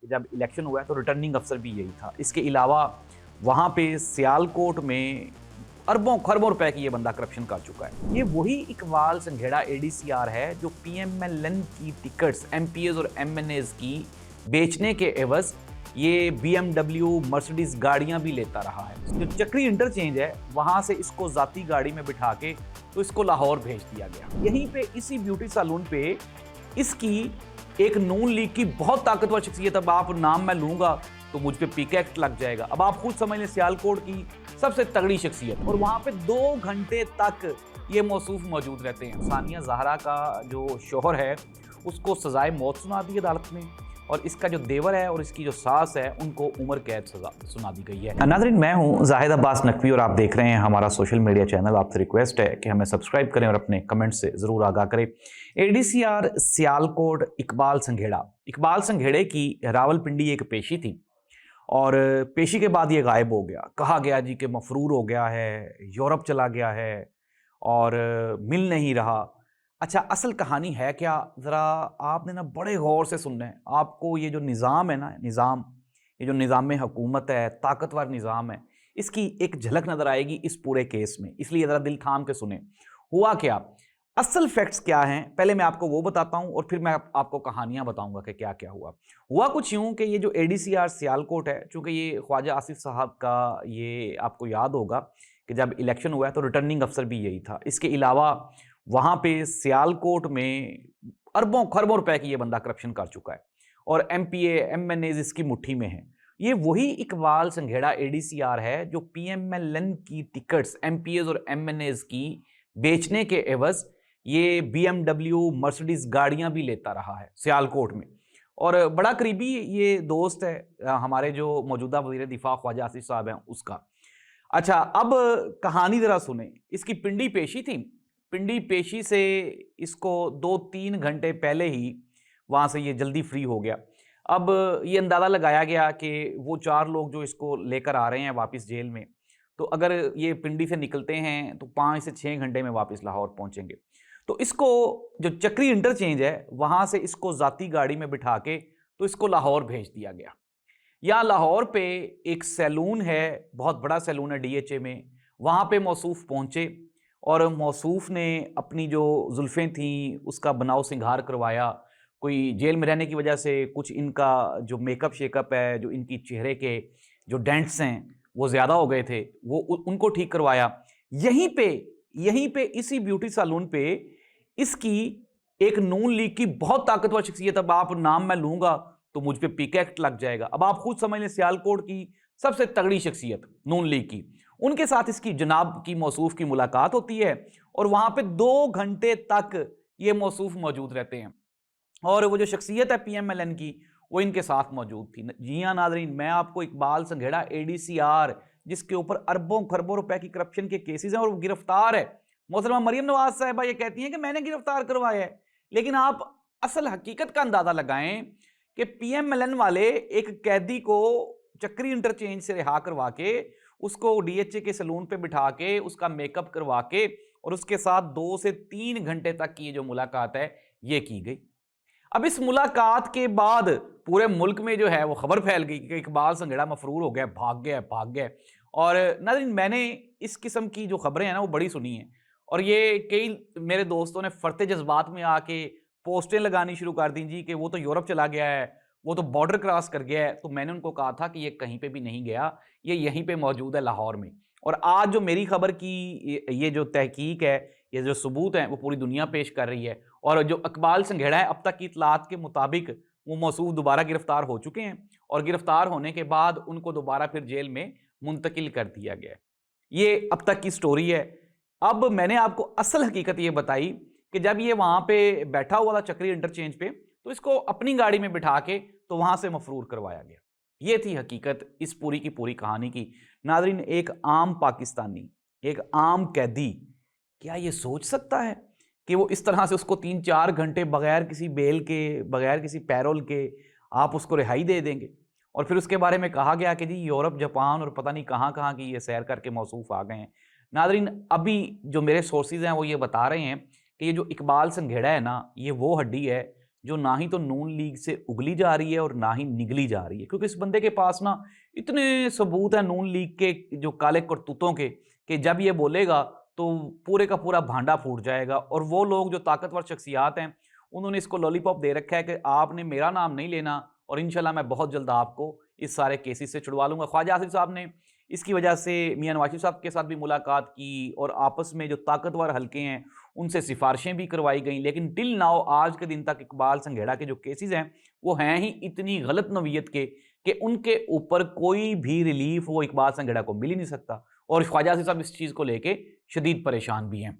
کہ جب الیکشن ہوا ہے تو ریٹرننگ افسر بھی یہی تھا۔ اس کے علاوہ وہاں پہ سیالکوٹ میں اربوں خربوں روپے کی یہ بندہ کرپشن کر چکا ہے۔ یہ وہی اقبال سنگھیڑا ADCR ہے جو PMLN کی ٹکٹس ایم پی ایز اور MNAs کی بیچنے کے عوض یہ BMW مرسڈیز گاڑیاں بھی لیتا رہا ہے۔ جو چکری انٹرچینج ہے وہاں سے اس کو ذاتی گاڑی میں بٹھا کے تو اس کو لاہور بھیج دیا گیا۔ یہیں پہ اسی بیوٹی سالون پہ اس کی ایک نون لیگ کی بہت طاقتور شخصیت، اب آپ نام میں لوں گا تو مجھ پہ PK ایکٹ لگ جائے گا، اب آپ خود سمجھ لیں سیالکوٹ کی سب سے تگڑی شخصیت، اور وہاں پہ 2 گھنٹے تک یہ موصوف موجود رہتے ہیں۔ ثانیہ زہرا کا جو شوہر ہے اس کو سزائے موت سنا دی عدالت میں، اور اس کا جو دیور ہے اور اس کی جو ساس ہے ان کو عمر قید سزا سنا دی گئی ہے۔ ناظرین، میں ہوں زاہد عباس نقوی اور آپ دیکھ رہے ہیں ہمارا سوشل میڈیا چینل۔ آپ سے ریکویسٹ ہے کہ ہمیں سبسکرائب کریں اور اپنے کمنٹ سے ضرور آگاہ کریں۔ ADCR سیالکوٹ اقبال سنگھیڑا، اقبال سنگھیڑے کی راولپنڈی ایک پیشی تھی، اور پیشی کے بعد یہ غائب ہو گیا۔ کہا گیا جی کہ مفرور ہو گیا ہے، یورپ چلا گیا ہے اور مل نہیں رہا۔ اچھا، اصل کہانی ہے کیا؟ ذرا آپ نے نا بڑے غور سے سننا ہے۔ آپ کو یہ جو نظام ہے نا، یہ جو نظام حکومت ہے، طاقتور نظام ہے، اس کی ایک جھلک نظر آئے گی اس پورے کیس میں، اس لیے ذرا دل تھام کے سنیں۔ ہوا کیا، اصل فیکٹس کیا ہیں، پہلے میں آپ کو وہ بتاتا ہوں اور پھر میں آپ کو کہانیاں بتاؤں گا کہ کیا کیا ہوا۔ ہوا کچھ یوں کہ یہ جو ADCR سیالکوٹ ہے، چونکہ یہ خواجہ آصف صاحب کا، یہ آپ کو یاد ہوگا کہ جب الیکشن ہوا ہے تو ریٹرننگ افسر بھی یہی تھا۔ اس کے علاوہ وہاں پہ سیالکوٹ میں اربوں خربوں روپے کی یہ بندہ کرپشن کر چکا ہے، اور MPA MNAs اس کی مٹھی میں ہیں۔ یہ وہی اقبال سنگھیڑا ADCR ہے جو PMLN کی ٹکٹس MPAs اور MNAs کی بیچنے کے عوض یہ BMW مرسڈیز گاڑیاں بھی لیتا رہا ہے سیالکوٹ میں، اور بڑا قریبی یہ دوست ہے ہمارے جو موجودہ وزیر دفاع خواجہ آصف صاحب ہیں اس کا۔ اچھا، اب کہانی ذرا سنیں۔ اس کی پنڈی پیشی تھی، پنڈی پیشی سے اس کو 2-3 گھنٹے پہلے ہی وہاں سے یہ جلدی فری ہو گیا۔ اب یہ اندازہ لگایا گیا کہ وہ 4 لوگ جو اس کو لے کر آ رہے ہیں واپس جیل میں، تو اگر یہ پنڈی سے نکلتے ہیں تو 5 سے 6 گھنٹے میں واپس لاہور پہنچیں گے۔ تو اس کو جو چکری انٹرچینج ہے وہاں سے اس کو ذاتی گاڑی میں بٹھا کے تو اس کو لاہور بھیج دیا گیا۔ یا لاہور پہ ایک سیلون ہے، بہت بڑا سیلون ہے DHA میں، وہاں پہ موصوف پہنچے، اور موصوف نے اپنی جو زلفیں تھیں اس کا بناؤ سنگھار کروایا۔ کوئی جیل میں رہنے کی وجہ سے کچھ ان کا جو میک اپ شیک اپ ہے، جو ان کی چہرے کے جو ڈینٹس ہیں وہ زیادہ ہو گئے تھے، وہ ان کو ٹھیک کروایا۔ یہیں پہ اسی بیوٹی سالون پہ اس کی ایک نون لیگ کی بہت طاقتور شخصیت، اب آپ نام میں لوں گا تو مجھ پہ PK ایکٹ لگ جائے گا، اب آپ خود سمجھ لیں سیالکوٹ کی سب سے تگڑی شخصیت نون لیگ کی، ان کے ساتھ اس کی جناب کی موصوف کی ملاقات ہوتی ہے، اور وہاں پہ 2 گھنٹے تک یہ موصوف موجود رہتے ہیں، اور وہ جو شخصیت ہے PMLN کی وہ ان کے ساتھ موجود تھی۔ جی ہاں ناظرین، میں آپ کو اقبال سنگھیڑا ADCR جس کے اوپر اربوں خربوں روپے کی کرپشن کے کیسز ہیں اور وہ گرفتار ہے، محترمہ مریم نواز صاحبہ یہ کہتی ہیں کہ میں نے گرفتار کروایا ہے، لیکن آپ اصل حقیقت کا اندازہ لگائیں کہ PMLN والے ایک قیدی کو چکری انٹرچینج سے رہا کروا کے اس کو DHA کے سیلون پہ بٹھا کے اس کا میک اپ کروا کے اور اس کے ساتھ 2 سے 3 گھنٹے تک کی جو ملاقات ہے یہ کی گئی۔ اب اس ملاقات کے بعد پورے ملک میں جو ہے وہ خبر پھیل گئی کہ اقبال سنگھیڑا مفرور ہو گیا، بھاگ گیا۔ اور ناظرین، میں نے اس قسم کی جو خبریں ہیں نا وہ بڑی سنی ہیں، اور یہ کئی میرے دوستوں نے فرتے جذبات میں آ کے پوسٹیں لگانی شروع کر دیں جی کہ وہ تو یورپ چلا گیا ہے، وہ تو بارڈر کراس کر گیا ہے۔ تو میں نے ان کو کہا تھا کہ یہ کہیں پہ بھی نہیں گیا، یہ یہیں پہ موجود ہے لاہور میں، اور آج جو میری خبر کی یہ جو تحقیق ہے، یہ جو ثبوت ہیں وہ پوری دنیا پیش کر رہی ہے، اور جو اقبال سنگھیڑا ہے اب تک کی اطلاعات کے مطابق وہ موصوف دوبارہ گرفتار ہو چکے ہیں، اور گرفتار ہونے کے بعد ان کو دوبارہ پھر جیل میں منتقل کر دیا گیا ہے۔ یہ اب تک کی سٹوری ہے۔ اب میں نے آپ کو اصل حقیقت یہ بتائی کہ جب یہ وہاں پہ بیٹھا ہوا تھا چکری انٹرچینج پہ تو اس کو اپنی گاڑی میں بٹھا کے تو وہاں سے مفرور کروایا گیا۔ یہ تھی حقیقت اس پوری کی پوری کہانی کی۔ ناظرین، ایک عام پاکستانی، ایک عام قیدی کیا یہ سوچ سکتا ہے کہ وہ اس طرح سے اس کو 3-4 گھنٹے بغیر کسی بیل کے، بغیر کسی پیرول کے آپ اس کو رہائی دے دیں گے؟ اور پھر اس کے بارے میں کہا گیا کہ جی یورپ، جاپان اور پتہ نہیں کہاں کہاں کی یہ سیر کر کے موصوف آ گئے ہیں۔ ناظرین، ابھی جو میرے سورسز ہیں وہ یہ بتا رہے ہیں کہ یہ جو اقبال سنگھیڑا ہے نا، یہ وہ ہڈی ہے جو نہ ہی تو نون لیگ سے اگلی جا رہی ہے اور نہ ہی نگلی جا رہی ہے، کیونکہ اس بندے کے پاس نا اتنے ثبوت ہیں نون لیگ کے جو کالے کرتوتوں کے، کہ جب یہ بولے گا تو پورے کا پورا بھانڈا پھوٹ جائے گا۔ اور وہ لوگ جو طاقتور شخصیات ہیں انہوں نے اس کو لالی پاپ دے رکھا ہے کہ آپ نے میرا نام نہیں لینا اور انشاءاللہ میں بہت جلد آپ کو اس سارے کیسز سے چھڑوا لوں گا۔ خواجہ آصف صاحب نے اس کی وجہ سے میاں نواز شریف صاحب کے ساتھ بھی ملاقات کی اور آپس میں جو طاقتور حلقے ہیں ان سے سفارشیں بھی کروائی گئیں، لیکن ٹل ناؤ آج کے دن تک اقبال سنگھیڑا کے جو کیسز ہیں وہ ہیں ہی اتنی غلط نوعیت کے کہ ان کے اوپر کوئی بھی ریلیف وہ اقبال سنگھیڑا کو مل ہی نہیں سکتا، اور خواجہ آصف صاحب اس چیز کو لے کے شدید پریشان بھی ہیں۔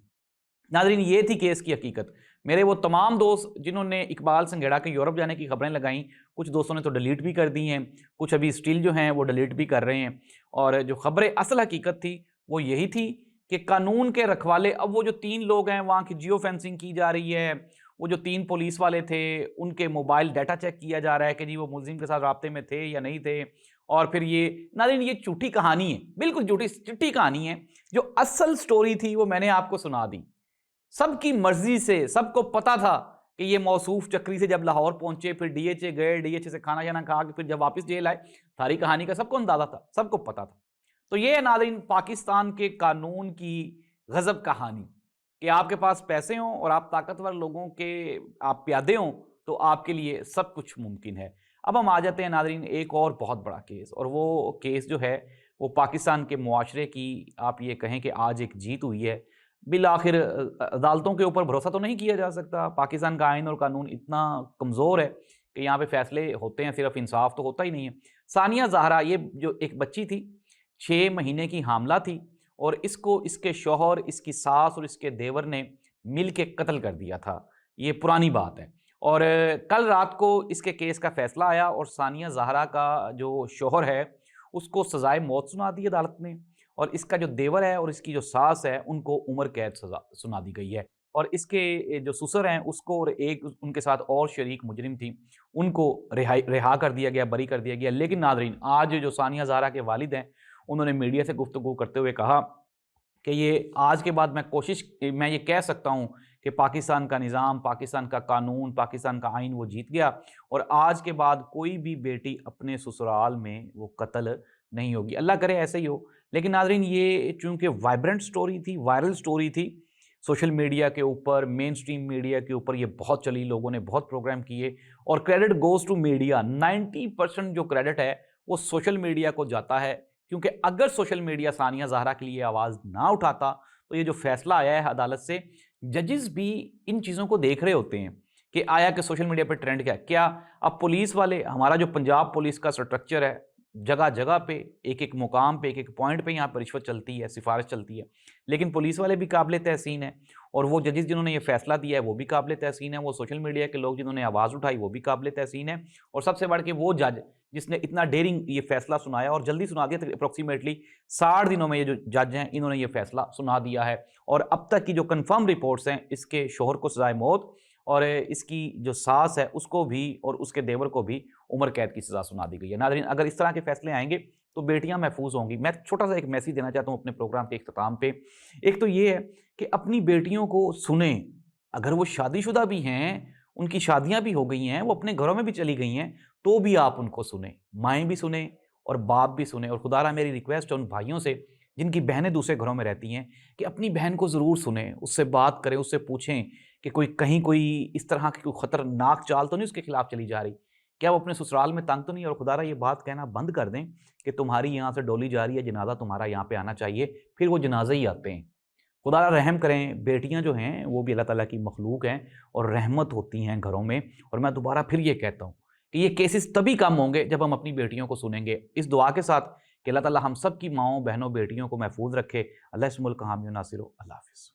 ناظرین، یہ تھی کیس کی حقیقت۔ میرے وہ تمام دوست جنہوں نے اقبال سنگھیڑا کے یورپ جانے کی خبریں لگائیں، کچھ دوستوں نے تو ڈیلیٹ بھی کر دی ہیں، کچھ ابھی اسٹل جو ہیں وہ ڈیلیٹ بھی کر رہے ہیں، اور جو خبر اصل حقیقت تھی وہ یہی تھی کہ قانون کے رکھوالے، اب وہ جو 3 لوگ ہیں وہاں کی جیو فینسنگ کی جا رہی ہے، وہ جو 3 پولیس والے تھے ان کے موبائل ڈیٹا چیک کیا جا رہا ہے کہ جی وہ ملزم کے ساتھ رابطے میں تھے یا نہیں تھے، اور پھر یہ ناظرین یہ جھوٹی کہانی ہے، بالکل جھوٹی چٹی کہانی ہے۔ جو اصل سٹوری تھی وہ میں نے آپ کو سنا دی، سب کی مرضی سے، سب کو پتا تھا کہ یہ موصوف چکری سے جب لاہور پہنچے، پھر ڈی ایچ اے گئے، ڈی ایچ اے سے کھانا جانا کھا کے پھر جب واپس جیل آئے، ساری کہانی کا سب کو اندازہ تھا، سب کو پتا تھا۔ تو یہ ہے ناظرین پاکستان کے قانون کی غضب کہانی، کہ آپ کے پاس پیسے ہوں اور آپ طاقتور لوگوں کے آپ پیادے ہوں تو آپ کے لیے سب کچھ ممکن ہے۔ اب ہم آ جاتے ہیں ناظرین ایک اور بہت بڑا کیس، اور وہ کیس جو ہے وہ پاکستان کے معاشرے کی آپ یہ کہیں کہ آج ایک جیت ہوئی ہے۔ بالآخر عدالتوں کے اوپر بھروسہ تو نہیں کیا جا سکتا، پاکستان کا آئین اور قانون اتنا کمزور ہے کہ یہاں پہ فیصلے ہوتے ہیں، صرف انصاف تو ہوتا ہی نہیں ہے۔ ثانیہ زہرا یہ جو ایک بچی تھی، 6 مہینے کی حاملہ تھی، اور اس کو اس کے شوہر، اس کی ساس اور اس کے دیور نے مل کے قتل کر دیا تھا، یہ پرانی بات ہے۔ اور کل رات کو اس کے کیس کا فیصلہ آیا اور ثانیہ زہرا کا جو شوہر ہے اس کو سزائے موت سنا دی عدالت نے، اور اس کا جو دیور ہے اور اس کی جو ساس ہے ان کو عمر قید سزا سنا دی گئی ہے، اور اس کے جو سسر ہیں اس کو اور ایک ان کے ساتھ اور شریک مجرم تھی ان کو رہا کر دیا گیا، بری کر دیا گیا۔ لیکن ناظرین آج جو ثانیہ زہرا کے والد ہیں انہوں نے میڈیا سے گفتگو کرتے ہوئے کہا کہ یہ آج کے بعد میں یہ کہہ سکتا ہوں کہ پاکستان کا نظام، پاکستان کا قانون، پاکستان کا آئین وہ جیت گیا، اور آج کے بعد کوئی بھی بیٹی اپنے سسرال میں وہ قتل نہیں ہوگی، اللہ کرے ایسے ہی ہو۔ لیکن ناظرین یہ چونکہ وائبرنٹ سٹوری تھی، وائرل سٹوری تھی، سوشل میڈیا کے اوپر، مین سٹریم میڈیا کے اوپر یہ بہت چلی، لوگوں نے بہت پروگرام کیے، اور کریڈٹ گوز ٹو میڈیا، 90% جو کریڈٹ ہے وہ سوشل میڈیا کو جاتا ہے، کیونکہ اگر سوشل میڈیا ثانیہ زہرا کے لیے آواز نہ اٹھاتا تو یہ جو فیصلہ آیا ہے عدالت سے، ججز بھی ان چیزوں کو دیکھ رہے ہوتے ہیں کہ آیا کہ سوشل میڈیا پہ ٹرینڈ کیا اب پولیس والے، ہمارا جو پنجاب پولیس کا سٹرکچر ہے، جگہ جگہ پہ ایک ایک مقام پہ ایک ایک پوائنٹ پہ یہاں پر رشوت چلتی ہے، سفارش چلتی ہے، لیکن پولیس والے بھی قابل تحسین ہیں، اور وہ ججز جنہوں نے یہ فیصلہ دیا ہے وہ بھی قابل تحسین ہے، وہ سوشل میڈیا کے لوگ جنہوں نے آواز اٹھائی وہ بھی قابل تحسین ہے، اور سب سے بڑھ کے وہ جج جس نے اتنا ڈیرنگ یہ فیصلہ سنایا اور جلدی سنا دیا، اپروکسیمیٹلی 60 دنوں میں یہ جو جج ہیں انہوں نے یہ فیصلہ سنا دیا ہے، اور اب تک کی جو کنفرم رپورٹس ہیں اس کے شوہر کو سزائے موت، اور اس کی جو ساس ہے اس کو بھی اور اس کے دیور کو بھی عمر قید کی سزا سنا دی گئی ہے۔ ناظرین اگر اس طرح کے فیصلے آئیں گے تو بیٹیاں محفوظ ہوں گی۔ میں چھوٹا سا ایک میسیج دینا چاہتا ہوں اپنے پروگرام کے اختتام پہ، ایک تو یہ ہے کہ اپنی بیٹیوں کو سنیں، اگر وہ شادی شدہ بھی ہیں، ان کی شادیاں بھی ہو گئی ہیں، وہ اپنے گھروں میں بھی چلی گئی ہیں، تو بھی آپ ان کو سنیں، مائیں بھی سنیں اور باپ بھی سنیں۔ اور خدا را میری ریکویسٹ ہے ان بھائیوں سے جن کی بہنیں دوسرے گھروں میں رہتی ہیں کہ اپنی بہن کو ضرور سنیں، اس سے بات کریں، اس سے پوچھیں کہ کوئی اس طرح کی کوئی خطرناک چال تو نہیں اس کے خلاف چلی جا رہی، کیا وہ اپنے سسرال میں تنگ تو نہیں، اور خدا را یہ بات کہنا بند کر دیں کہ تمہاری یہاں سے ڈولی جا رہی ہے، جنازہ تمہارا یہاں پہ آنا چاہیے، پھر وہ جنازے ہی آتے ہیں۔ خدا را رحم کریں، بیٹیاں جو ہیں وہ بھی اللہ تعالیٰ کی مخلوق ہیں اور رحمت ہوتی ہیں گھروں میں، اور میں دوبارہ پھر یہ کہتا ہوں کہ یہ کیسز تبھی کم ہوں گے جب ہم اپنی بیٹیوں کو سنیں گے، اس دعا کے ساتھ کہ اللہ تعالیٰ ہم سب کی ماؤں بہنوں بیٹیوں کو محفوظ رکھے۔ اللہ اس ملک کا حامی و ناصر ہو۔ اللہ حافظ۔